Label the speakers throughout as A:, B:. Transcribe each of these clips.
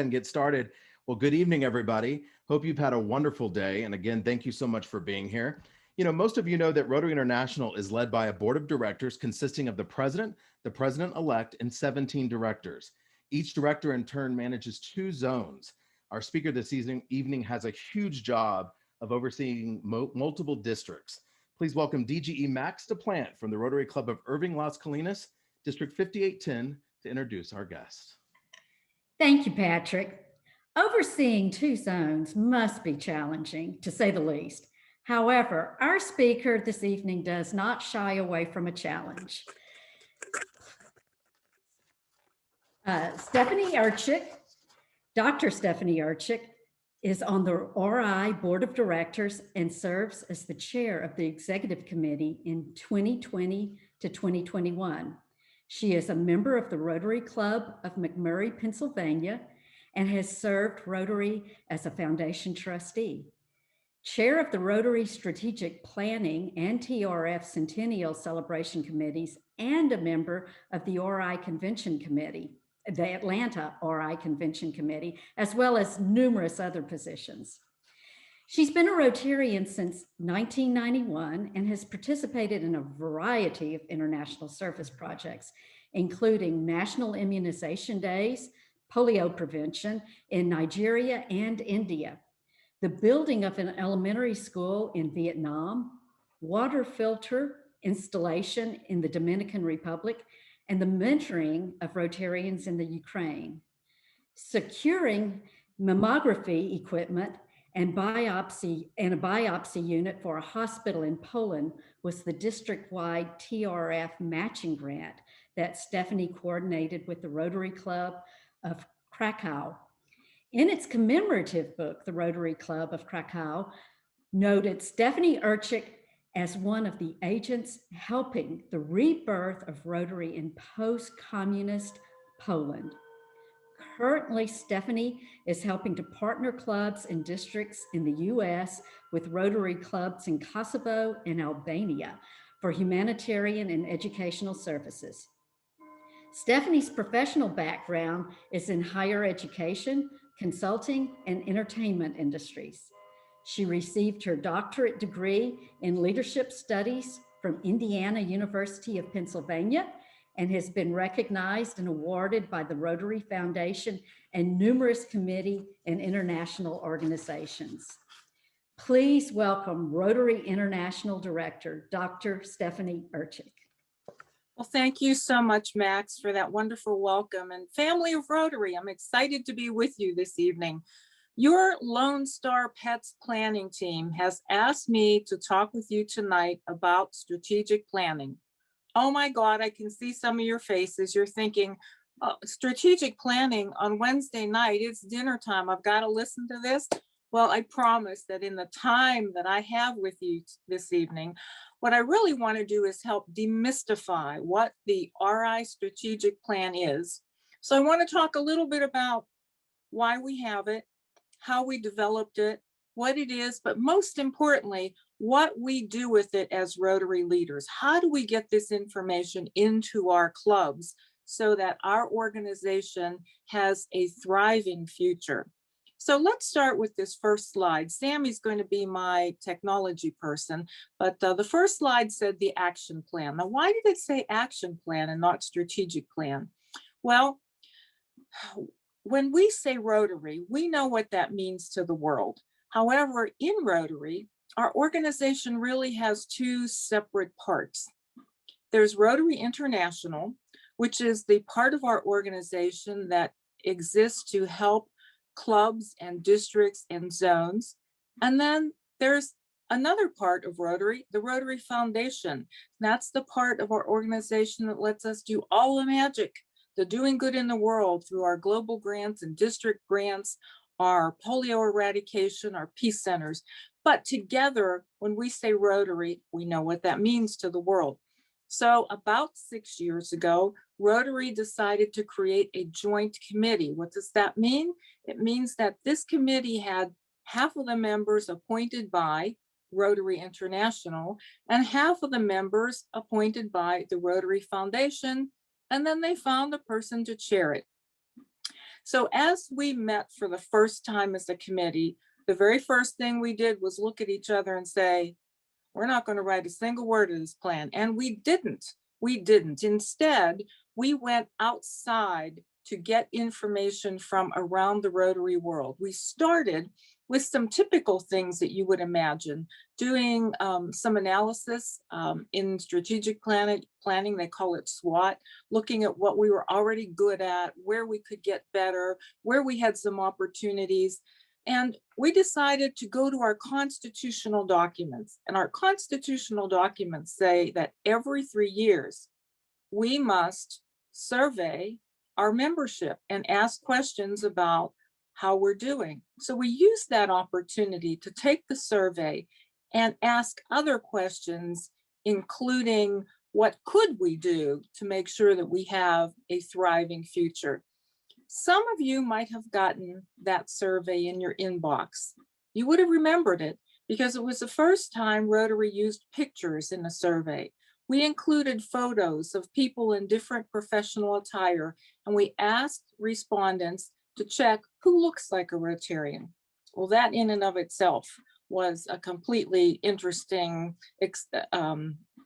A: And get started. Well, good evening, everybody. Hope you've had a wonderful day. And again, thank you so much for being here. Most of you know that Rotary International is led by a board of directors consisting of the president-elect, and 17 directors. Each director in turn manages 2 zones. Our speaker this evening has a huge job of overseeing multiple districts. Please welcome DGE Max DePlant from the Rotary Club of Irving Las Colinas, District 5810, to introduce our guest.
B: Thank you, Patrick. Overseeing 2 zones must be challenging, to say the least. However, our speaker this evening does not shy away from a challenge. Stephanie Urchick, Dr. Stephanie Urchick, is on the RI Board of Directors and serves as the chair of the Executive Committee in 2020 to 2021. She is a member of the Rotary Club of McMurray, Pennsylvania, and has served Rotary as a foundation trustee. Chair of the Rotary Strategic Planning and TRF Centennial Celebration Committees, and a member of the RI Convention Committee, the Atlanta RI Convention Committee, as well as numerous other positions. She's been a Rotarian since 1991 and has participated in a variety of international service projects, including National Immunization Days, polio prevention in Nigeria and India, the building of an elementary school in Vietnam, water filter installation in the Dominican Republic, and the mentoring of Rotarians in the Ukraine. Securing mammography equipment and a biopsy unit for a hospital in Poland was the district-wide TRF matching grant that Stephanie coordinated with the Rotary Club of Krakow. In its commemorative book, the Rotary Club of Krakow noted Stephanie Urchick as one of the agents helping the rebirth of Rotary in post-communist Poland. Currently, Stephanie is helping to partner clubs and districts in the US with Rotary clubs in Kosovo and Albania for humanitarian and educational services. Stephanie's professional background is in higher education, consulting, and entertainment industries. She received her doctorate degree in leadership studies from Indiana University of Pennsylvania and has been recognized and awarded by the Rotary Foundation and numerous committee and international organizations. Please welcome Rotary International Director, Dr. Stephanie Urchick.
C: Well, thank you so much, Max, for that wonderful welcome. And family of Rotary, I'm excited to be with you this evening. Your LoneStar Pets planning team has asked me to talk with you tonight about strategic planning. Oh my God, I can see some of your faces. You're thinking, strategic planning on Wednesday night, it's dinner time. I've got to listen to this. Well, I promise that in the time that I have with you this evening, what I really want to do is help demystify what the RI strategic plan is. So I want to talk a little bit about why we have it, how we developed it, what it is, but most importantly, what we do with it as Rotary leaders. How do we get this information into our clubs so that our organization has a thriving future? So let's start with this first slide. Sammy's going to be my technology person, but the first slide said the action plan. Now, why did it say action plan and not strategic plan? Well, when we say Rotary, we know what that means to the world. However, in Rotary, our organization really has 2 separate parts. There's Rotary International, which is the part of our organization that exists to help clubs and districts and zones. And then there's another part of Rotary, the Rotary Foundation. That's the part of our organization that lets us do all the magic, the doing good in the world through our global grants and district grants, our polio eradication, our peace centers. But together, when we say Rotary, we know what that means to the world. So about 6 years ago, Rotary decided to create a joint committee. What does that mean? It means that this committee had half of the members appointed by Rotary International and half of the members appointed by the Rotary Foundation, and then they found a person to chair it. So as we met for the first time as a committee, the very first thing we did was look at each other and say, we're not going to write a single word of this plan. And we didn't. We didn't. Instead, we went outside to get information from around the Rotary world. We started with some typical things that you would imagine, doing some analysis in strategic planning, they call it SWOT, looking at what we were already good at, where we could get better, where we had some opportunities. And we decided to go to our constitutional documents. And our constitutional documents say that every 3 years, we must survey our membership and ask questions about how we're doing. So we use that opportunity to take the survey and ask other questions, including what could we do to make sure that we have a thriving future. Some of you might have gotten that survey in your inbox. You would have remembered it because it was the first time Rotary used pictures in a survey. We included photos of people in different professional attire, and we asked respondents to check who looks like a Rotarian. Well, that in and of itself was a completely interesting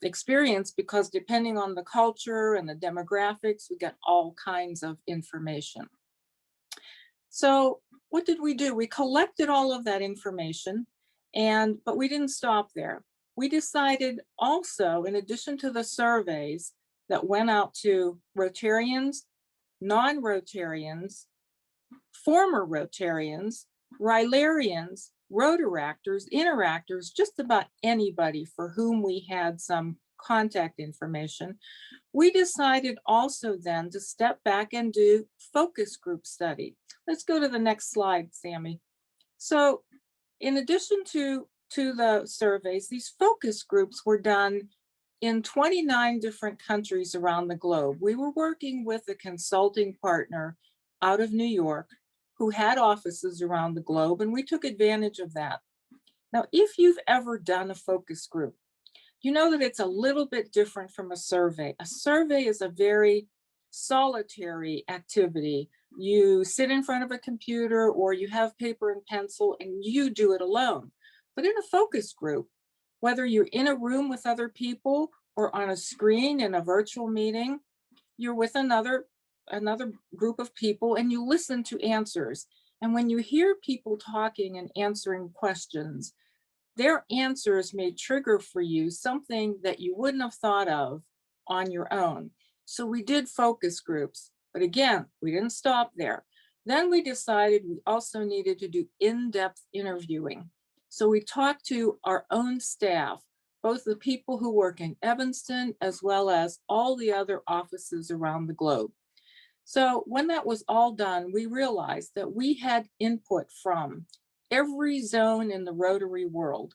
C: experience because depending on the culture and the demographics, we got all kinds of information. So what did we do? We collected all of that information, but we didn't stop there. We decided also, in addition to the surveys that went out to Rotarians, non-Rotarians, former Rotarians, Rylarians, Rotaractors, Interactors, just about anybody for whom we had some contact information, we decided also then to step back and do focus group study. Let's go to the next slide, Sammy. So in addition to the surveys, these focus groups were done in 29 different countries around the globe. We were working with a consulting partner out of New York who had offices around the globe, and we took advantage of that. Now, if you've ever done a focus group, you know that it's a little bit different from a survey. A survey is a very solitary activity. You sit in front of a computer or you have paper and pencil and you do it alone. But in a focus group, whether you're in a room with other people or on a screen in a virtual meeting, you're with another group of people and you listen to answers. And when you hear people talking and answering questions, their answers may trigger for you something that you wouldn't have thought of on your own. So we did focus groups, but again, we didn't stop there. Then we decided we also needed to do in-depth interviewing. So we talked to our own staff, both the people who work in Evanston, as well as all the other offices around the globe. So when that was all done, we realized that we had input from every zone in the Rotary world.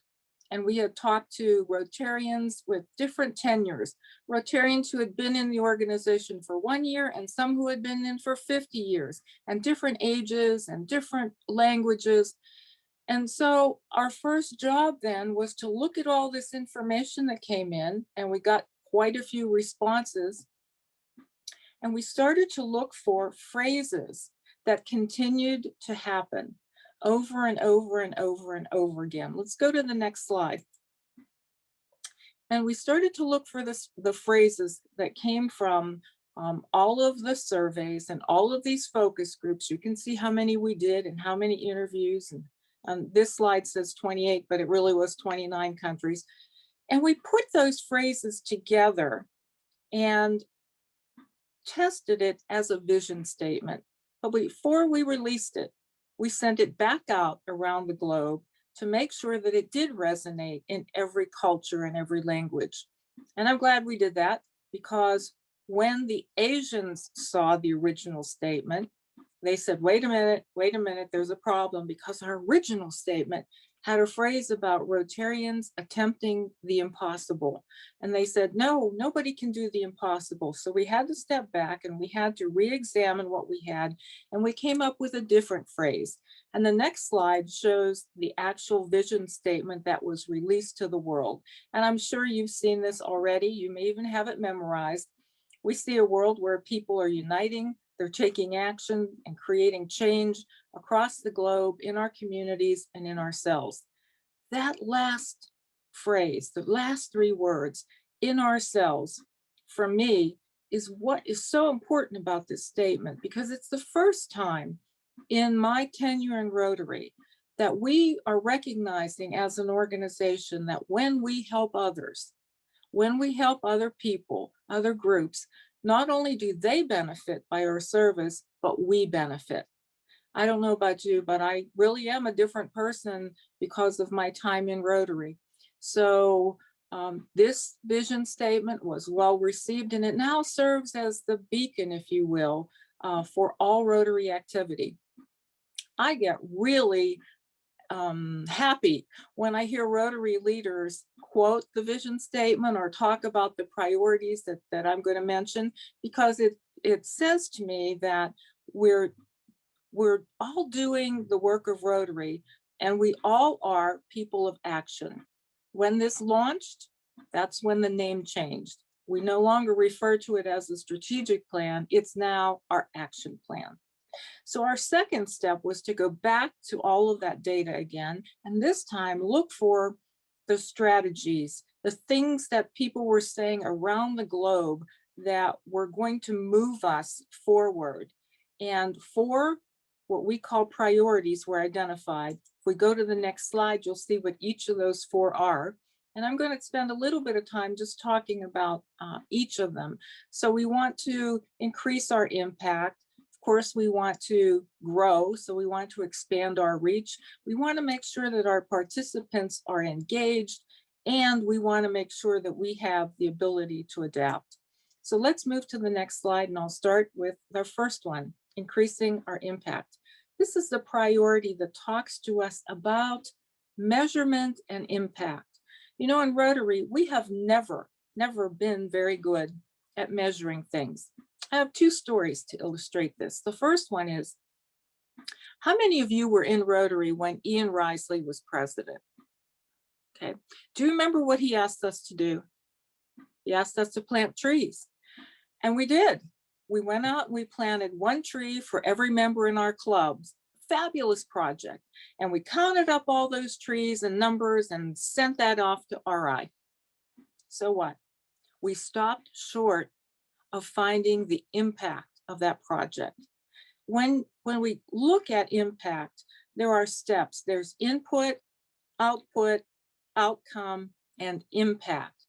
C: And we had talked to Rotarians with different tenures, Rotarians who had been in the organization for 1 year and some who had been in for 50 years, and different ages and different languages. And so our first job then was to look at all this information that came in, and we got quite a few responses. And we started to look for phrases that continued to happen over and over and over and over again. Let's go to the next slide. And we started to look for the phrases that came from all of the surveys and all of these focus groups. You can see how many we did and how many interviews. And this slide says 28, but it really was 29 countries. And we put those phrases together and tested it as a vision statement. But before we released it, we sent it back out around the globe to make sure that it did resonate in every culture and every language. And I'm glad we did that, because when the Asians saw the original statement, they said, wait a minute, there's a problem, because our original statement had a phrase about Rotarians attempting the impossible. And they said, no, nobody can do the impossible. So we had to step back and we had to re-examine what we had, and we came up with a different phrase. And the next slide shows the actual vision statement that was released to the world. And I'm sure you've seen this already. You may even have it memorized. We see a world where people are uniting, They're taking action and creating change across the globe in our communities and in ourselves. That last phrase, the last three words, in ourselves, for me, is what is so important about this statement, because it's the first time in my tenure in Rotary that we are recognizing as an organization that when we help others, when we help other people, other groups, not only do they benefit by our service, but we benefit. I don't know about you, but I really am a different person because of my time in Rotary. So this vision statement was well received, and it now serves as the beacon, if you will, for all Rotary activity. I get really happy when I hear Rotary leaders quote the vision statement or talk about the priorities that I'm going to mention, because it says to me that we're all doing the work of Rotary, and we all are people of action. When this launched, that's when the name changed. We no longer refer to it as a strategic plan, it's now our action plan. So our second step was to go back to all of that data again, and this time look for the strategies, the things that people were saying around the globe that were going to move us forward. And four, what we call priorities, were identified. If we go to the next slide, you'll see what each of those four are. And I'm going to spend a little bit of time just talking about each of them. So we want to increase our impact. Of course, we want to grow, so we want to expand our reach. We want to make sure that our participants are engaged, and we want to make sure that we have the ability to adapt. So let's move to the next slide, and I'll start with the first one, increasing our impact. This is the priority that talks to us about measurement and impact. You know, in Rotary, we have never been very good at measuring things. I have two stories to illustrate this. The first one is, how many of you were in Rotary when Ian Risley was president? Okay, do you remember what he asked us to do? He asked us to plant trees, and we did. We went out and we planted one tree for every member in our clubs. Fabulous project. And we counted up all those trees and numbers and sent that off to RI. So what? We stopped short of finding the impact of that project. When we look at impact, there are steps. There's input, output, outcome, and impact.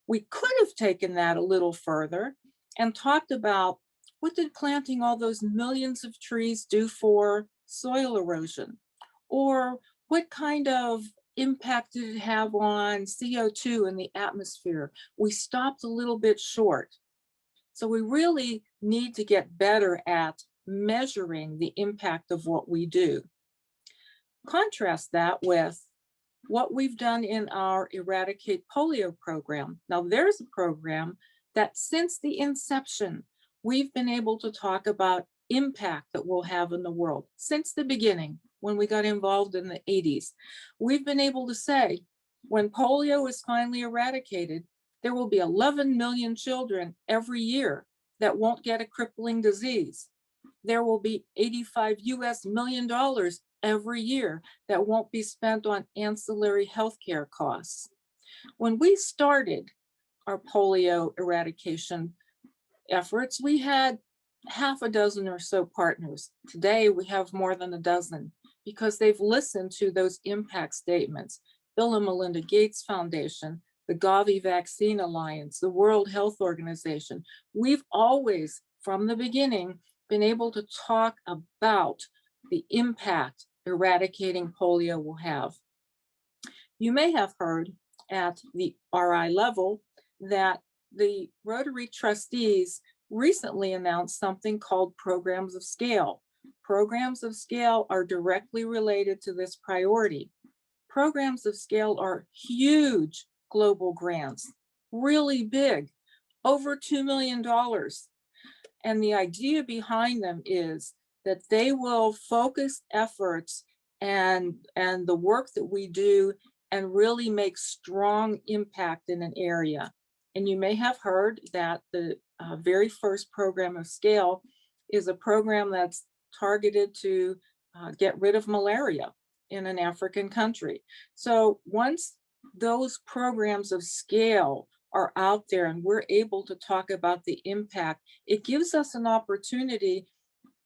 C: We could have taken that a little further and talked about, what did planting all those millions of trees do for soil erosion? Or what kind of impact did it have on CO2 in the atmosphere? We stopped a little bit short. So we really need to get better at measuring the impact of what we do. Contrast that with what we've done in our Eradicate Polio program. Now, there's a program that since the inception, we've been able to talk about impact that we'll have in the world. Since the beginning, when we got involved in the 80s, we've been able to say, when polio is finally eradicated, there will be 11 million children every year that won't get a crippling disease. There will be $85 million every year that won't be spent on ancillary healthcare costs. When we started our polio eradication efforts, we had half a dozen or so partners. Today, we have more than a dozen because they've listened to those impact statements. Bill and Melinda Gates Foundation, the Gavi Vaccine Alliance, the World Health Organization. We've always, from the beginning, been able to talk about the impact eradicating polio will have. You may have heard at the RI level that the Rotary trustees recently announced something called Programs of Scale. Programs of Scale are directly related to this priority. Programs of Scale are huge global grants, really big, over $2 million. And the idea behind them is that they will focus efforts and the work that we do and really make strong impact in an area. And you may have heard that the very first program of scale is a program that's targeted to get rid of malaria in an African country. So once those programs of scale are out there and we're able to talk about the impact, it gives us an opportunity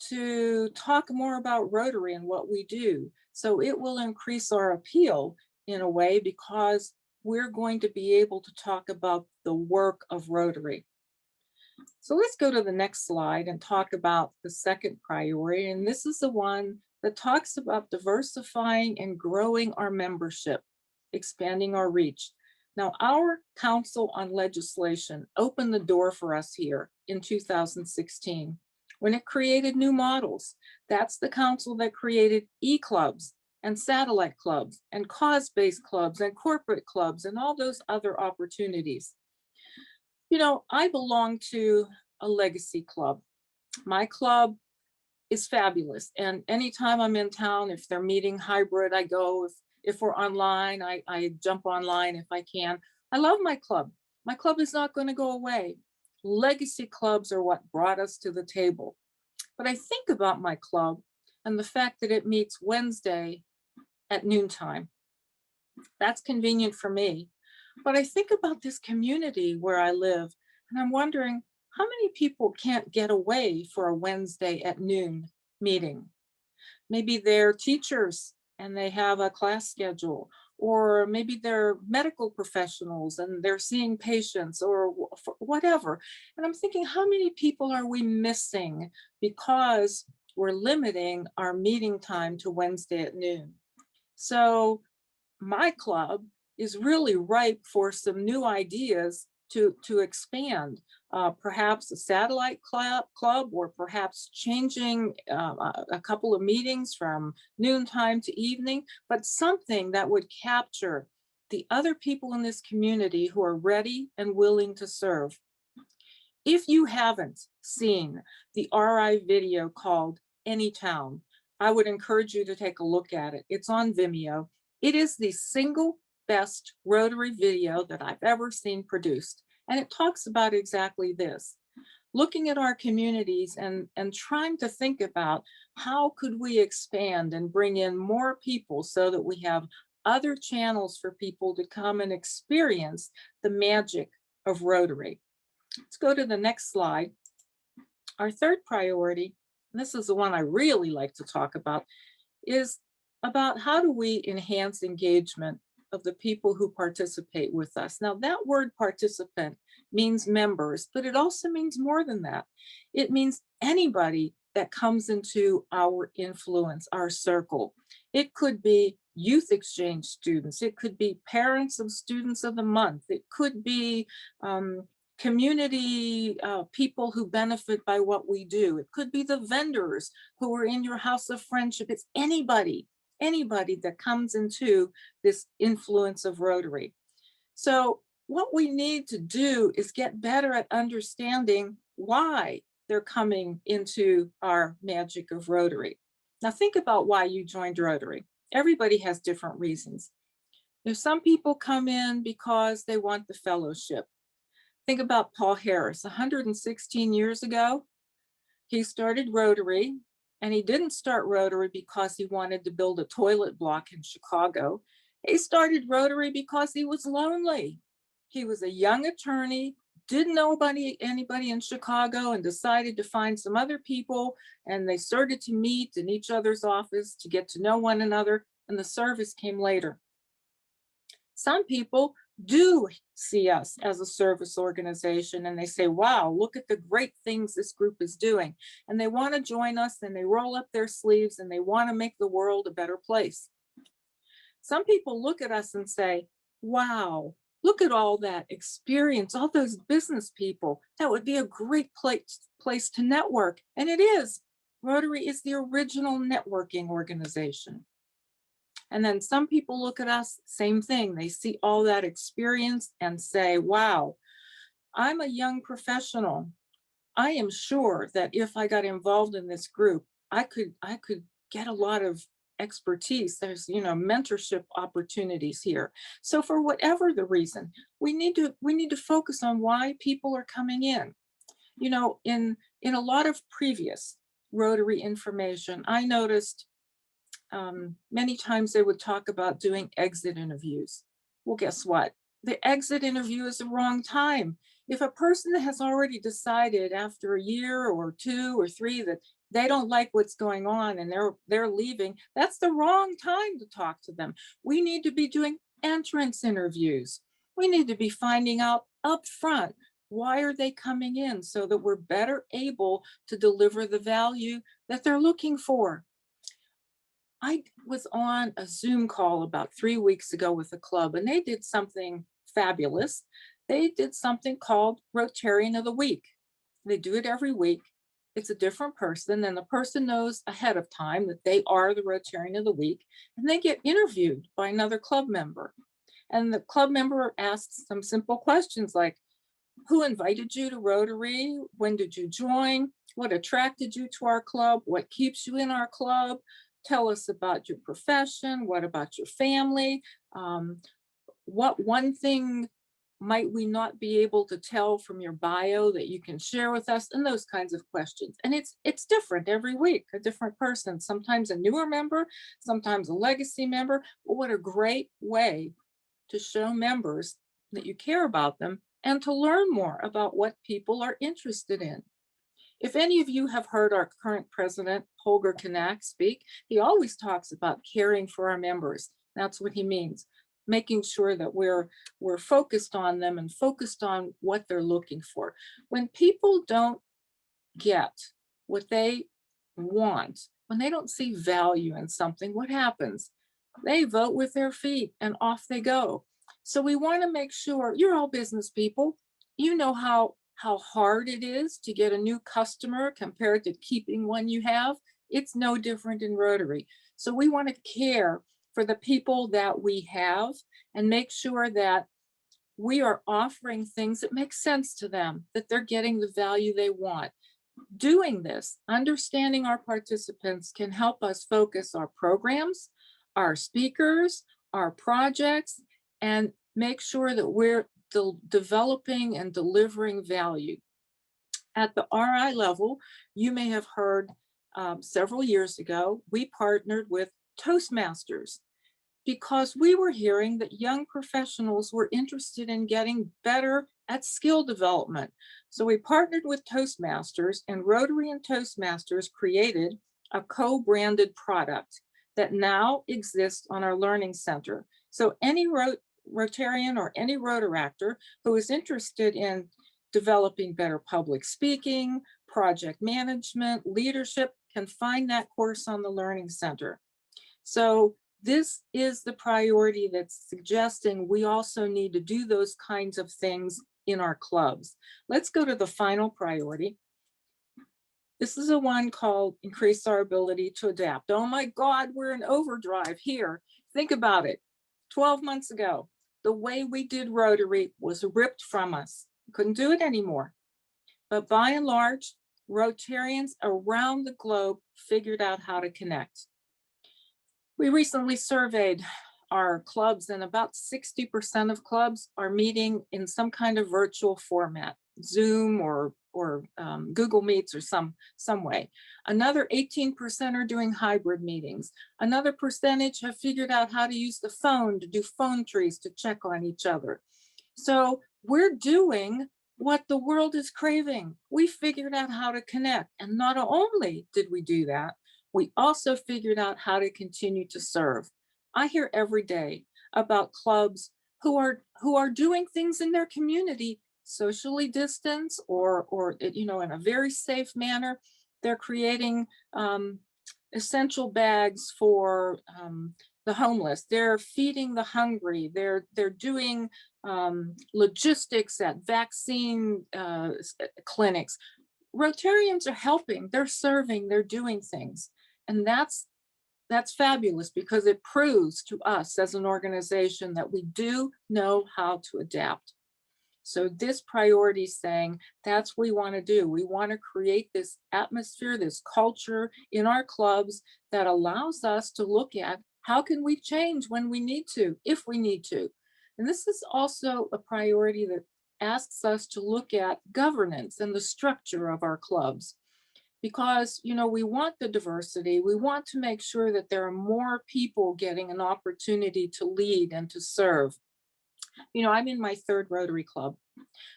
C: to talk more about Rotary and what we do. So it will increase our appeal in a way because we're going to be able to talk about the work of Rotary. So let's go to the next slide and talk about the second priority. And this is the one that talks about diversifying and growing our membership, expanding our reach. Now, our Council on Legislation opened the door for us here in 2016 when it created new models. That's the council that created e-clubs and satellite clubs and cause-based clubs and corporate clubs and all those other opportunities. You know, I belong to a legacy club. My club is fabulous. And anytime I'm in town, if they're meeting hybrid, I go. If we're online, I jump online if I can. I love my club. My club is not going to go away. Legacy clubs are what brought us to the table. But I think about my club and the fact that it meets Wednesday at noontime. That's convenient for me. But I think about this community where I live, and I'm wondering how many people can't get away for a Wednesday at noon meeting. Maybe they're teachers and they have a class schedule, or maybe they're medical professionals and they're seeing patients or whatever. And I'm thinking, how many people are we missing because we're limiting our meeting time to Wednesday at noon? So my club is really ripe for some new ideas to expand, perhaps a satellite club, or perhaps changing a couple of meetings from noontime to evening, but something that would capture the other people in this community who are ready and willing to serve. If you haven't seen the RI video called Any Town, I would encourage you to take a look at it. It's on Vimeo. It is the single best Rotary video that I've ever seen produced. And it talks about exactly this, looking at our communities and trying to think about how could we expand and bring in more people so that we have other channels for people to come and experience the magic of Rotary. Let's go to the next slide. Our third priority, and this is the one I really like to talk about, is about how do we enhance engagement of the people who participate with us. Now, that word participant means members, but it also means more than that. It means anybody that comes into our influence, our circle. It could be youth exchange students. It could be parents of students of the month. It could be community people who benefit by what we do. It could be the vendors who are in your house of friendship. It's anybody that comes into this influence of Rotary. So what we need to do is get better at understanding why they're coming into our magic of Rotary. Now think about why you joined Rotary. Everybody has different reasons. There's some people come in because they want the fellowship. Think about Paul Harris, 116 years ago, he started Rotary, and he didn't start Rotary because he wanted to build a toilet block in Chicago. He started Rotary because he was lonely. He was a young attorney, didn't know anybody in Chicago, and decided to find some other people, and they started to meet in each other's office to get to know one another, and the service came later. Some people do see us as a service organization and they say, wow, look at the great things this group is doing. And they want to join us and they roll up their sleeves and they want to make the world a better place. Some people look at us and say, wow, look at all that experience, all those business people. That would be a great place to network. And it is. Rotary is the original networking organization. And then some people look at us, same thing. They see all that experience and say, wow, I'm a young professional. I am sure that if I got involved in this group, I could get a lot of expertise. There's, mentorship opportunities here. So for whatever the reason, we need to focus on why people are coming in. In a lot of previous Rotary information. I noticed many times they would talk about doing exit interviews. Well, guess what? The exit interview is the wrong time. If a person has already decided after a year or 2 or 3 that they don't like what's going on and they're leaving, that's the wrong time to talk to them. We need to be doing entrance interviews. We need to be finding out up front, why are they coming in, so that we're better able to deliver the value that they're looking for. I was on a Zoom call about 3 weeks ago with a club, and they did something fabulous. They did something called Rotarian of the Week. They do it every week. It's a different person, and the person knows ahead of time that they are the Rotarian of the Week, and they get interviewed by another club member. And the club member asks some simple questions like, who invited you to Rotary? When did you join? What attracted you to our club? What keeps you in our club? Tell us about your profession. What about your family? What one thing might we not be able to tell from your bio that you can share with us? And those kinds of questions. And it's different every week, a different person, sometimes a newer member, sometimes a legacy member. But what a great way to show members that you care about them and to learn more about what people are interested in. If any of you have heard our current president, Holger Kanak, speak, he always talks about caring for our members. That's what he means, making sure that we're focused on them and focused on what they're looking for. When people don't get what they want, when they don't see value in something, what happens? They vote with their feet and off they go. So we want to make sure, you're all business people, you know how hard it is to get a new customer compared to keeping one you have. It's no different in Rotary. So we want to care for the people that we have and make sure that we are offering things that make sense to them, that they're getting the value they want. Doing this, understanding our participants, can help us focus our programs, our speakers, our projects, and make sure that we're developing and delivering value. At the RI level, you may have heard several years ago, we partnered with Toastmasters because we were hearing that young professionals were interested in getting better at skill development. So we partnered with Toastmasters, and Rotary and Toastmasters created a co-branded product that now exists on our Learning Center. So any Rotarian or any Rotaractor who is interested in developing better public speaking, project management, leadership, can find that course on the Learning Center. So this is the priority that's suggesting we also need to do those kinds of things in our clubs. Let's go to the final priority. This is a one called increase our ability to adapt. Oh my God, we're in overdrive here. Think about it. 12 months ago, the way we did Rotary was ripped from us. Couldn't do it anymore. But by and large, Rotarians around the globe figured out how to connect. We recently surveyed our clubs, and about 60% of clubs are meeting in some kind of virtual format, Zoom or Google Meets or some way. Another 18% are doing hybrid meetings. Another percentage have figured out how to use the phone to do phone trees to check on each other. So we're doing what the world is craving. We figured out how to connect. And not only did we do that, we also figured out how to continue to serve. I hear every day about clubs who are doing things in their community, socially distanced or in a very safe manner. They're creating essential bags for the homeless. They're feeding the hungry. They're doing logistics at vaccine clinics. Rotarians are helping. They're serving. They're doing things. And that's fabulous because it proves to us as an organization that we do know how to adapt. So this priority is saying that's what we want to do. We want to create this atmosphere, this culture in our clubs that allows us to look at how can we change when we need to, if we need to. And this is also a priority that asks us to look at governance and the structure of our clubs. because, we want the diversity. We want to make sure that there are more people getting an opportunity to lead and to serve. I'm in my third Rotary Club.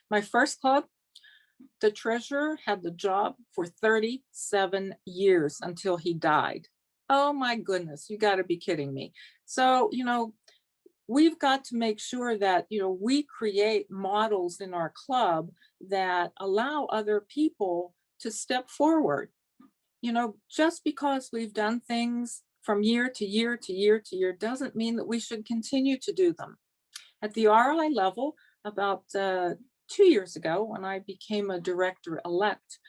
C: My first club, the treasurer had the job for 37 years until he died. Oh my goodness, you got to be kidding me. So, we've got to make sure that, we create models in our club that allow other people to step forward. Just because we've done things from year to year to year to year doesn't mean that we should continue to do them. At the RI level, about 2 years ago, when I became a director-elect,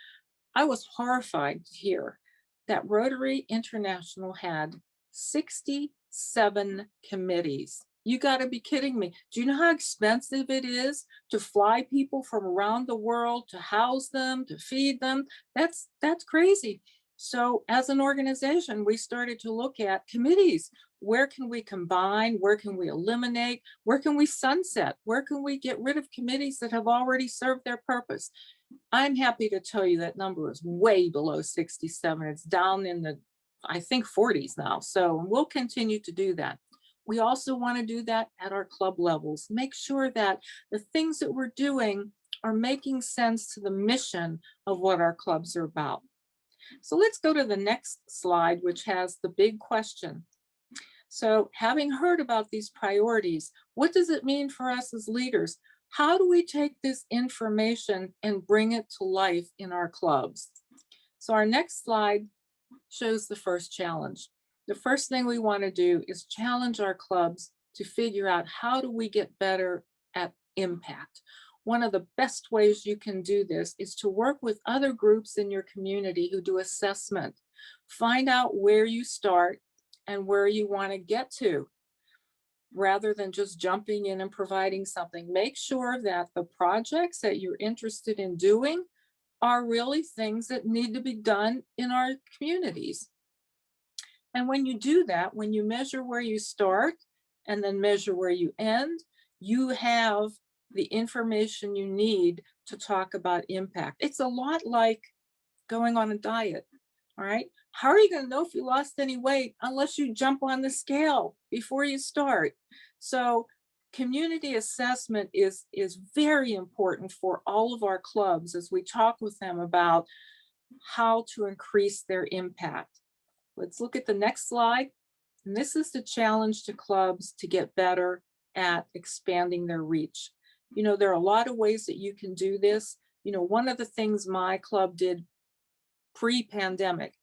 C: I was horrified to hear that Rotary International had 67 committees. You got to be kidding me. Do you know how expensive it is to fly people from around the world, to house them, to feed them? That's crazy. So as an organization, we started to look at committees. Where can we combine? Where can we eliminate? Where can we sunset? Where can we get rid of committees that have already served their purpose? I'm happy to tell you that number is way below 67. It's down in the, I think, 40s now. So we'll continue to do that. We also want to do that at our club levels. Make sure that the things that we're doing are making sense to the mission of what our clubs are about. So let's go to the next slide, which has the big question. So having heard about these priorities, what does it mean for us as leaders? How do we take this information and bring it to life in our clubs? So our next slide shows the first challenge. The first thing we want to do is challenge our clubs to figure out, how do we get better at impact? One of the best ways you can do this is to work with other groups in your community who do assessment. Find out where you start and where you want to get to, rather than just jumping in and providing something. Make sure that the projects that you're interested in doing are really things that need to be done in our communities. And when you do that, when you measure where you start and then measure where you end, you have the information you need to talk about impact. It's a lot like going on a diet, all right? How are you going to know if you lost any weight unless you jump on the scale before you start? So community assessment is very important for all of our clubs as we talk with them about how to increase their impact. Let's look at the next slide. And this is the challenge to clubs to get better at expanding their reach. There are a lot of ways that you can do this. One of the things my club did pre-pandemic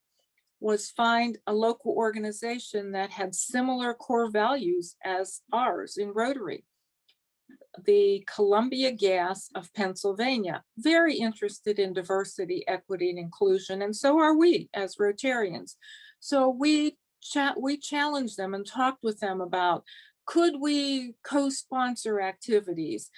C: was find a local organization that had similar core values as ours in Rotary. The Columbia Gas of Pennsylvania, very interested in diversity, equity, and inclusion, and so are we as Rotarians. So we challenged them and talked with them about, could we co-sponsor activities?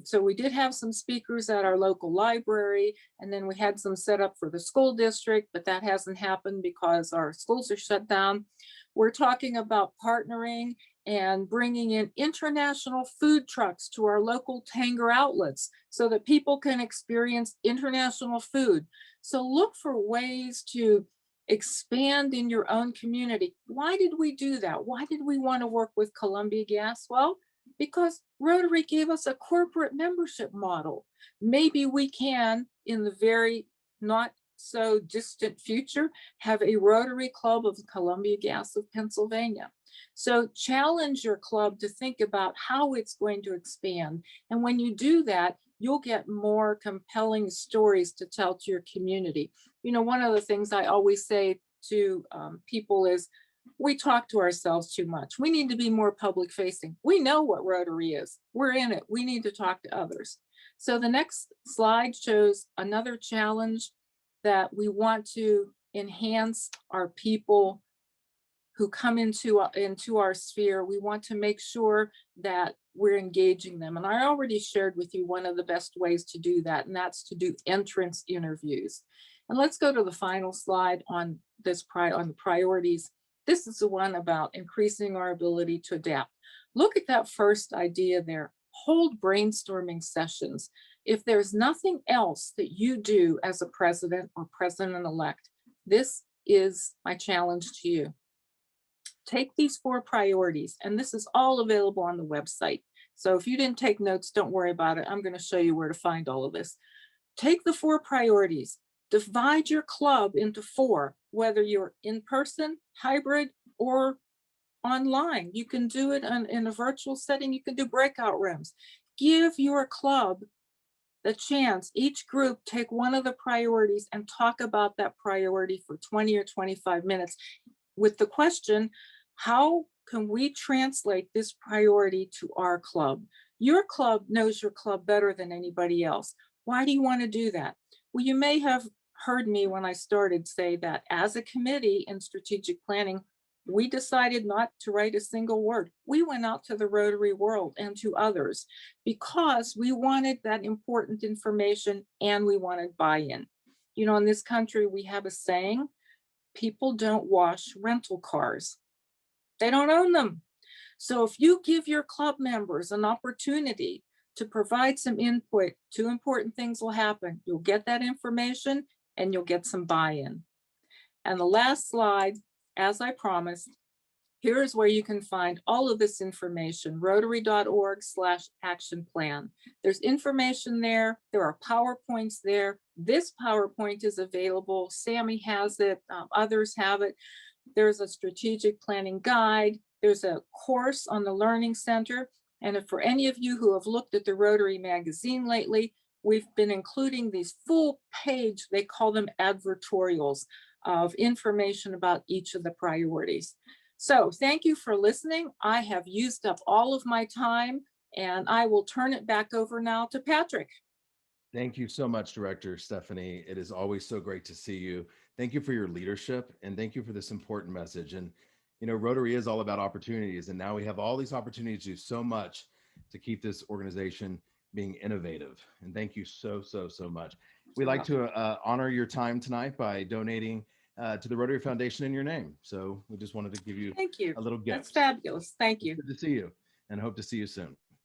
C: So we did have some speakers at our local library, and then we had some set up for the school district, but that hasn't happened because our schools are shut down. We're talking about partnering and bringing in international food trucks to our local Tanger outlets so that people can experience international food. So look for ways to expand in your own community. Why did we do that? Why did we want to work with Columbia Gas? Well, because Rotary gave us a corporate membership model. Maybe we can, in the very not so distant future, have a Rotary Club of Columbia Gas of Pennsylvania. So challenge your club to think about how it's going to expand. And when you do that, you'll get more compelling stories to tell to your community. One of the things I always say to people is, we talk to ourselves too much. We need to be more public facing. We know what Rotary is. We're in it. We need to talk to others. So the next slide shows another challenge that we want to enhance our people who come into our sphere. We want to make sure that we're engaging them. And I already shared with you one of the best ways to do that, and that's to do entrance interviews. And let's go to the final slide on this on the priorities. This is the one about increasing our ability to adapt. Look at that first idea there. Hold brainstorming sessions. If there's nothing else that you do as a president or president-elect, this is my challenge to you. Take these 4 priorities, and this is all available on the website. So if you didn't take notes, don't worry about it. I'm going to show you where to find all of this. Take the 4 priorities, divide your club into 4, whether you're in person, hybrid, or online. You can do it in a virtual setting. You can do breakout rooms. Give your club the chance, each group take one of the priorities and talk about that priority for 20 or 25 minutes with the question, how can we translate this priority to our club? Your club knows your club better than anybody else. Why do you want to do that? Well, you may have heard me when I started say that as a committee in strategic planning, we decided not to write a single word. We went out to the Rotary world and to others because we wanted that important information and we wanted buy-in. You know, in this country, we have a saying, people don't wash rental cars. They don't own them. So if you give your club members an opportunity to provide some input, 2 important things will happen. You'll get that information and you'll get some buy-in. And the last slide, as I promised, here's where you can find all of this information, rotary.org/action plan. There's information there. There are PowerPoints there. This PowerPoint is available. Sammy has it. Others have it. There's a strategic planning guide. There's a course on the Learning Center. And if for any of you who have looked at the Rotary magazine lately, we've been including these full page, they call them advertorials, of information about each of the priorities. So thank you for listening. I have used up all of my time and I will turn it back over now to Patrick.
A: Thank you so much, Director Stephanie. It is always so great to see you. Thank you for your leadership and thank you for this important message. And, you know, Rotary is all about opportunities. And now we have all these opportunities to do so much to keep this organization being innovative. And thank you so much. We'd like to honor your time tonight by donating to the Rotary Foundation in your name. So we just wanted to give you
C: Thank you.
A: a little gift.
C: That's fabulous. Thank you.
A: Good to see you and hope to see you soon.